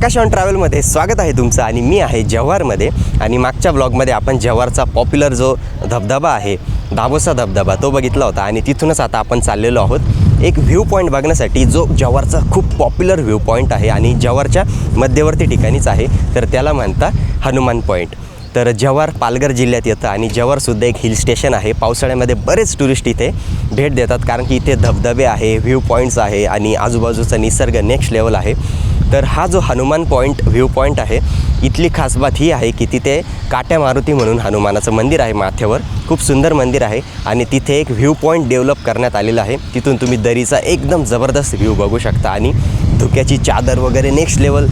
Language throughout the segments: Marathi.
आकाश ऑन ट्रॅव्हलमध्ये स्वागत आहे तुमचं आणि मी आहे जव्हारमध्ये। आणि मागच्या ब्लॉगमध्ये आपण जव्हारचा पॉप्युलर जो धबधबा आहे दाबोसा धबधबा तो बघितला होता आणि तिथूनच आता आपण चाललेलो आहोत एक व्ह्यू पॉईंट बघण्यासाठी जो जव्हारचा खूप पॉप्युलर व्ह्यू पॉईंट आहे आणि जव्हारच्या मध्यवर्ती ठिकाणीच आहे, तर त्याला म्हणतात हनुमान पॉईंट। तर जव्हार पालघर जिल्ह्यात येतं आणि जव्हारसुद्धा एक हिल स्टेशन आहे। पावसाळ्यामध्ये बरेच टुरिस्ट इथे भेट देतात कारण की इथे धबधबे आहे, व्ह्यू पॉईंट्स आहे आणि आजूबाजूचा निसर्ग नेक्स्ट लेवल आहे। तर हा जो हनुमान पॉईंट व्ह्यू पॉईंट आहे इथली खास बात ही आहे की तिथे काट्या मारुती म्हणून हनुमानाचं मंदिर आहे माथ्यावर, खूप सुंदर मंदिर आहे आणि तिथे एक व्ह्यू पॉईंट डेव्हलप करण्यात आलेला आहे। तिथून तुम्ही दरीचा एकदम जबरदस्त व्ह्यू बघू शकता आणि धुक्याची चादर वगैरे नेक्स्ट लेवल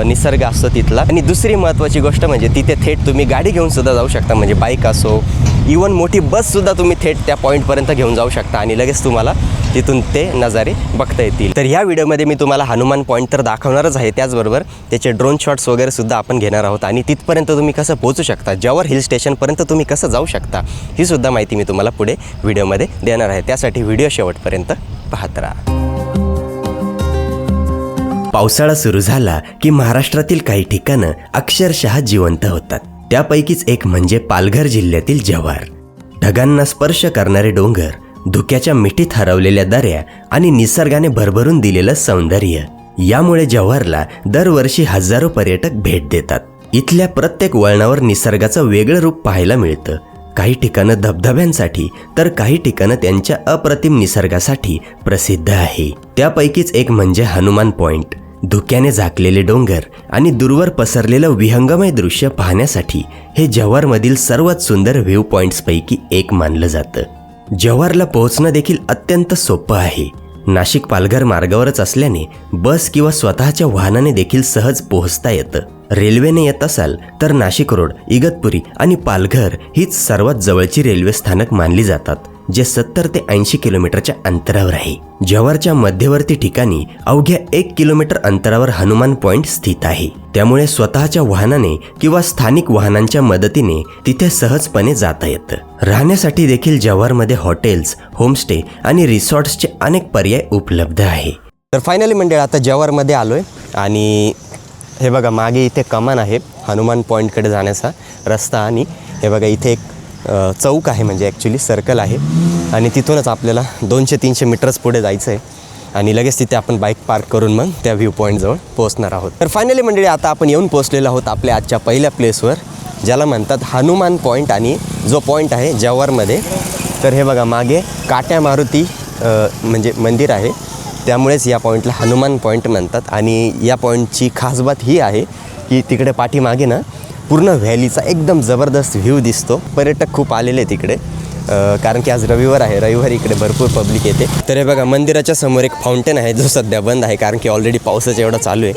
निसर्ग असतो तिथला। आणि दुसरी महत्त्वाची गोष्ट म्हणजे तिथे थेट तुम्ही गाडी घेऊन सुद्धा जाऊ शकता, म्हणजे बाईक असो इवन मोठी बससुद्धा तुम्ही थेट त्या पॉईंटपर्यंत घेऊन जाऊ शकता आणि लगेच तुम्हाला तिथून ते नजारे बघता येतील। तर ह्या व्हिडिओमध्ये मी तुम्हाला हनुमान पॉईंट तर दाखवणारच आहे, त्याचबरोबर त्याचे ड्रोन शॉट्स वगैरे सुद्धा आपण घेणार आहोत आणि तिथपर्यंत तुम्ही कसं पोहोचू शकता, जव्हार हिल स्टेशनपर्यंत तुम्ही कसं जाऊ शकता ही सुद्धा माहिती मी तुम्हाला पुढे व्हिडिओमध्ये देणार आहे। त्यासाठी व्हिडिओ शेवटपर्यंत पाहत राहा। पावसाळा सुरू झाला की महाराष्ट्रातील काही ठिकाणं अक्षरशः जिवंत होतात। त्यापैकीच एक म्हणजे पालघर जिल्ह्यातील जव्हार। ढगांना स्पर्श करणारे डोंगर, धुक्याच्या मिठीत हरवलेल्या दऱ्या आणि निसर्गाने भरभरून दिलेलं सौंदर्य, यामुळे जव्हारला दरवर्षी हजारो पर्यटक भेट देतात। इथल्या प्रत्येक वळणावर निसर्गाचं वेगळं रूप पाहायला मिळतं। काही ठिकाणं धबधब्यांसाठी तर काही ठिकाणं त्यांच्या अप्रतिम निसर्गासाठी प्रसिद्ध आहे। त्यापैकीच एक म्हणजे हनुमान पॉईंट। धुक्याने झाकलेले डोंगर आणि दूरवर पसरलेलं विहंगमय दृश्य पाहण्यासाठी हे जव्हारमधील सर्वात सुंदर व्ह्यू पॉईंट्सपैकी एक मानलं जातं। जव्हारला पोहोचणं देखील अत्यंत सोपं आहे। नाशिक पालघर मार्गावरच असल्याने बस किंवा स्वतःच्या वाहनाने देखील सहज पोहोचता येतं। रेल्वेने येत असाल तर नाशिक रोड, इगतपुरी आणि पालघर हीच सर्वात जवळची रेल्वे स्थानक मानली जातात, जे 70 ते 80 किलोमीटरच्या अंतरावर आहे। जव्हारच्या मध्यवर्ती ठिकाणी अवघ्या 1 किलोमीटर अंतरावर हनुमान पॉईंट स्थित आहे, त्यामुळे स्वतःच्या वाहनाने किंवा स्थानिक वाहनांच्या मदतीने तिथे सहजपणे जाता येतं। राहण्यासाठी देखील जव्हारमध्ये हॉटेल्स, होमस्टे आणि रिसॉर्ट्सचे अनेक पर्याय उपलब्ध आहे। तर फायनली मंडळी आता जव्हारमध्ये आलोय आणि हे बघा मागे इथे कमान आहे हनुमान पॉईंटकडे जाण्याचा रस्ता आणि हे बघा इथे एक चौक आहे, म्हणजे ॲक्च्युली सर्कल आहे आणि तिथूनच आपल्याला 200-300 मीटर्स पुढे जायचं आहे आणि लगेच तिथे आपण बाईक पार्क करून मग त्या व्ह्यू पॉईंटजवळ पोहोचणार आहोत। तर फायनली मंडळी आता आपण येऊन पोहोचलेलो आहोत आपल्या आजच्या पहिल्या प्लेसवर, ज्याला म्हणतात हनुमान पॉईंट आणि जो पॉईंट आहे जव्हारमध्ये। तर हे बघा मागे काट्या मारुती म्हणजे मंदिर आहे, त्यामुळेच या पॉईंटला हनुमान पॉईंट म्हणतात। आणि या पॉईंटची खास बात ही आहे की तिकडे पाठीमागे ना पूर्ण व्हॅलीचा एकदम जबरदस्त व्ह्यू दिसतो। पर्यटक खूप आलेले तिकडे कारण की आज रविवार आहे, रविवारी इकडे भरपूर पब्लिक येते। तर हे बघा मंदिराच्या समोर एक फाउंटेन आहे जो सध्या बंद आहे कारण की ऑलरेडी पावसाचं एवढं चालू आहे।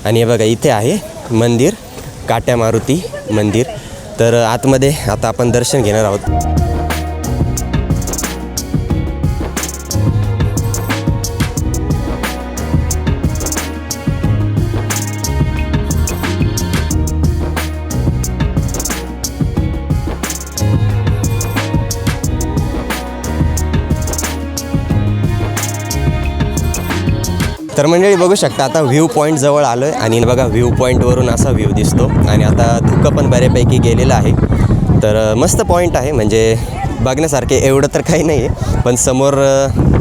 आणि हे बघा इथे आहे मंदिर, काट्या मारुती मंदिर। तर आतमध्ये आता आपण दर्शन घेणार आहोत। तर मंडळी बघू शकता आता व्ह्यू पॉईंट जवळ आलो आहे आणि बघा व्ह्यू पॉईंटवरून असा व्ह्यू दिसतो आणि आता धुकं पण बऱ्यापैकी गेलेलं आहे। तर मस्त पॉईंट आहे, म्हणजे बघण्यासारखे एवढं तर काही नाही आहे, पण समोर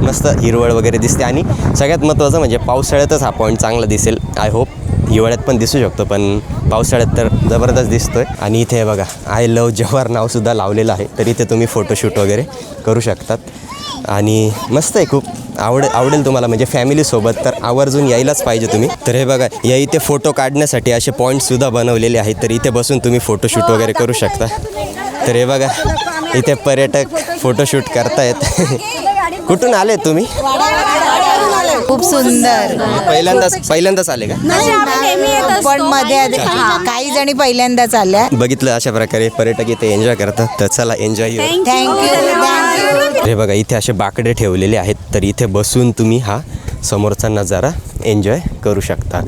मस्त हिरवळ वगैरे दिसते आणि सगळ्यात महत्त्वाचं म्हणजे पावसाळ्यातच हा पॉईंट चांगला दिसेल। आय होप हिवाळ्यात पण दिसू शकतो, पण पावसाळ्यात तर जबरदस्त दिसतोय। आणि इथे बघा आय लव्ह जव्हार नावसुद्धा लावलेलं आहे, तर इथे तुम्ही फोटोशूट वगैरे करू शकतात आणि मस्त आहे, खूप आवडेल तुम्हाला, म्हणजे फॅमिलीसोबत तर आवर्जून यायलाच पाहिजे तुम्ही। तर हे बघा या इथे फोटो काढण्यासाठी असे पॉईंटसुद्धा बनवलेले आहेत, तर इथे बसून तुम्ही फोटोशूट वगैरे करू शकता। तर हे बघा इथे पर्यटक फोटोशूट करतायत। कुठून आले तुम्ही? खूप सुंदर। पहिल्यांदाच आले का? पण मध्ये काही जणी पहिल्यांदाच आल्या। बघितलं अशा प्रकारे पर्यटक इथे एन्जॉय करतात, तर चला एन्जॉय। थँक्यू। हे बघा इथे असे बाकडे ठेवलेले आहेत, तर इथे बसून तुम्ही हा समोरचा नजारा एन्जॉय करू शकता।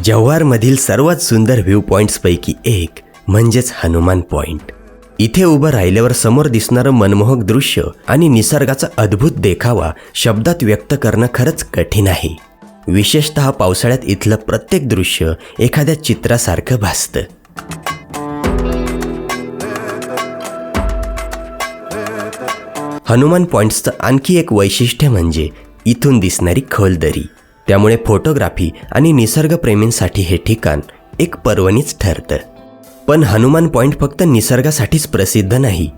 जव्हारमधील सर्वात सुंदर व्ह्यू पॉईंट्सपैकी एक म्हणजेच हनुमान पॉइंट. इथे उभं राहिल्यावर समोर दिसणारं मनमोहक दृश्य आणि निसर्गाचा अद्भुत देखावा शब्दात व्यक्त करणं खरंच कठीण आहे. विशेषतः पावसाळ्यात इथलं प्रत्येक दृश्य एखाद्या चित्रासारखं भासतं. हनुमान पॉइंट्सचं आणखी एक वैशिष्ट्य म्हणजे इथून दिसणारी खोल दरी. त्यामुळे फोटोग्राफी आणि निसर्गप्रेमींसाठी हे ठिकाण एक पर्वणीच ठरतं. पण हनुमान पॉइंट फक्त निसर्गासाठीच प्रसिद्ध नाही.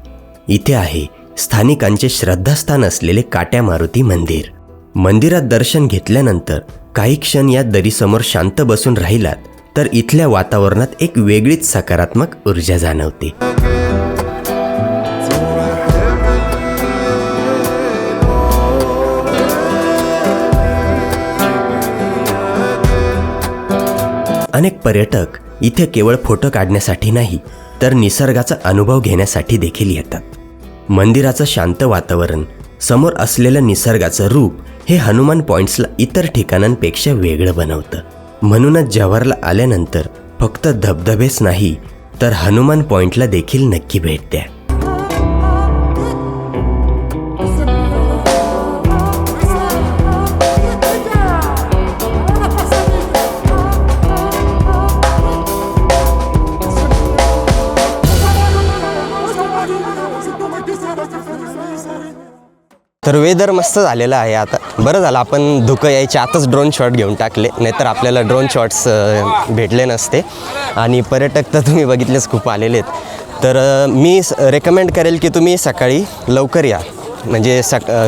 इथे आहे स्थानिकांचे श्रद्धास्थान असलेले काट्या मारुती मंदिर. मंदिरात दर्शन घेतल्यानंतर काही क्षण या दरीसमोर शांत बसून राहिलात तर इथल्या वातावरणात एक वेगळीच सकारात्मक ऊर्जा जाणवते. अनेक पर्यटक इथे केवळ फोटो काढण्यासाठी नाही तर निसर्गाचा अनुभव घेण्यासाठी देखील येतात. मंदिराचं शांत वातावरण, समोर असलेलं निसर्गाचं रूप हे हनुमान पॉइंट्सला इतर ठिकाणांपेक्षा वेगळं बनवतं. म्हणूनच जव्हारला आल्यानंतर फक्त धबधबेच नाही तर हनुमान पॉइंटला देखील नक्की भेट द्या. तर वेदर मस्त झालेलं आहे आता. बरं झालं आपण धुकं यायच्या आताच ड्रोन शॉट घेऊन टाकले, नाहीतर आपल्याला ड्रोन शॉट्स भेटले नसते. आणि पर्यटक तर तुम्ही बघितलेच खूप आलेले आहेत. तर मी रेकमेंड करेल की तुम्ही सकाळी लवकर या, म्हणजे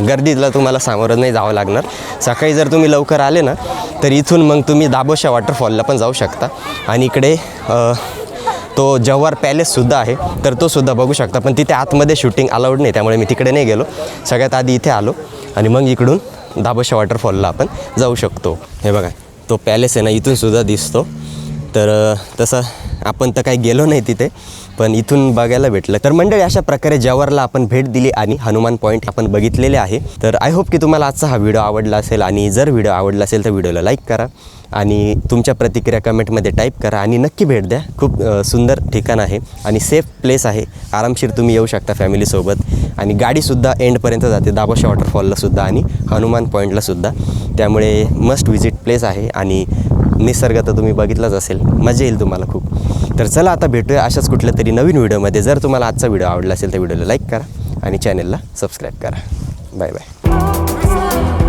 गर्दीला तुम्हाला सामोरं नाही जावं लागणार. सकाळी जर तुम्ही लवकर आले ना तर इथून मग तुम्ही दाबोशा वॉटरफॉलला पण जाऊ शकता. आणि इकडे तो जव्हार पॅलेससुद्धा आहे, तर तो सुद्धा बघू शकता. पण तिथे आतमध्ये शूटिंग अलाउड नाही, त्यामुळे मी तिकडे नाही गेलो. सगळ्यात आधी इथे आलो आणि मग इकडून दाबोशा वॉटरफॉलला आपण जाऊ शकतो. हे बघा तो पॅलेस आहे ना, इथून सुद्धा दिसतो. तर तसं आपण तर काही गेलो नाही तिथे, पण इथून बघायला भेटलं. तर मंडळी, अशा प्रकारे जव्हारला आपण भेट दिली आणि हनुमान पॉईंट आपण बघितलेले आहे. तर आय होप की तुम्हाला आजचा हा व्हिडिओ आवडला असेल. आणि जर व्हिडिओ आवडला असेल तर व्हिडिओला लाईक करा आणि तुमच्या प्रतिक्रिया कमेंटमध्ये टाईप करा आणि नक्की भेट द्या. खूप सुंदर ठिकाण आहे आणि सेफ प्लेस आहे. आरामशीर तुम्ही येऊ शकता फॅमिलीसोबत. आणि गाडीसुद्धा एंडपर्यंत जाते दाबोशा वॉटरफॉललासुद्धा आणि हनुमान पॉईंटलासुद्धा. त्यामुळे मस्ट विजिट प्लेस आहे. आणि निसर्ग तर तुम्ही बघितलाच असेल, मजा येईल तुम्हाला खूप. तर चला आता भेटूया अशाच कुठल्या तरी नवीन व्हिडिओमध्ये. जर तुम्हाला आजचा व्हिडिओ आवडला असेल तर व्हिडिओला लाईक करा आणि चॅनलला सबस्क्राईब करा. Bye bye.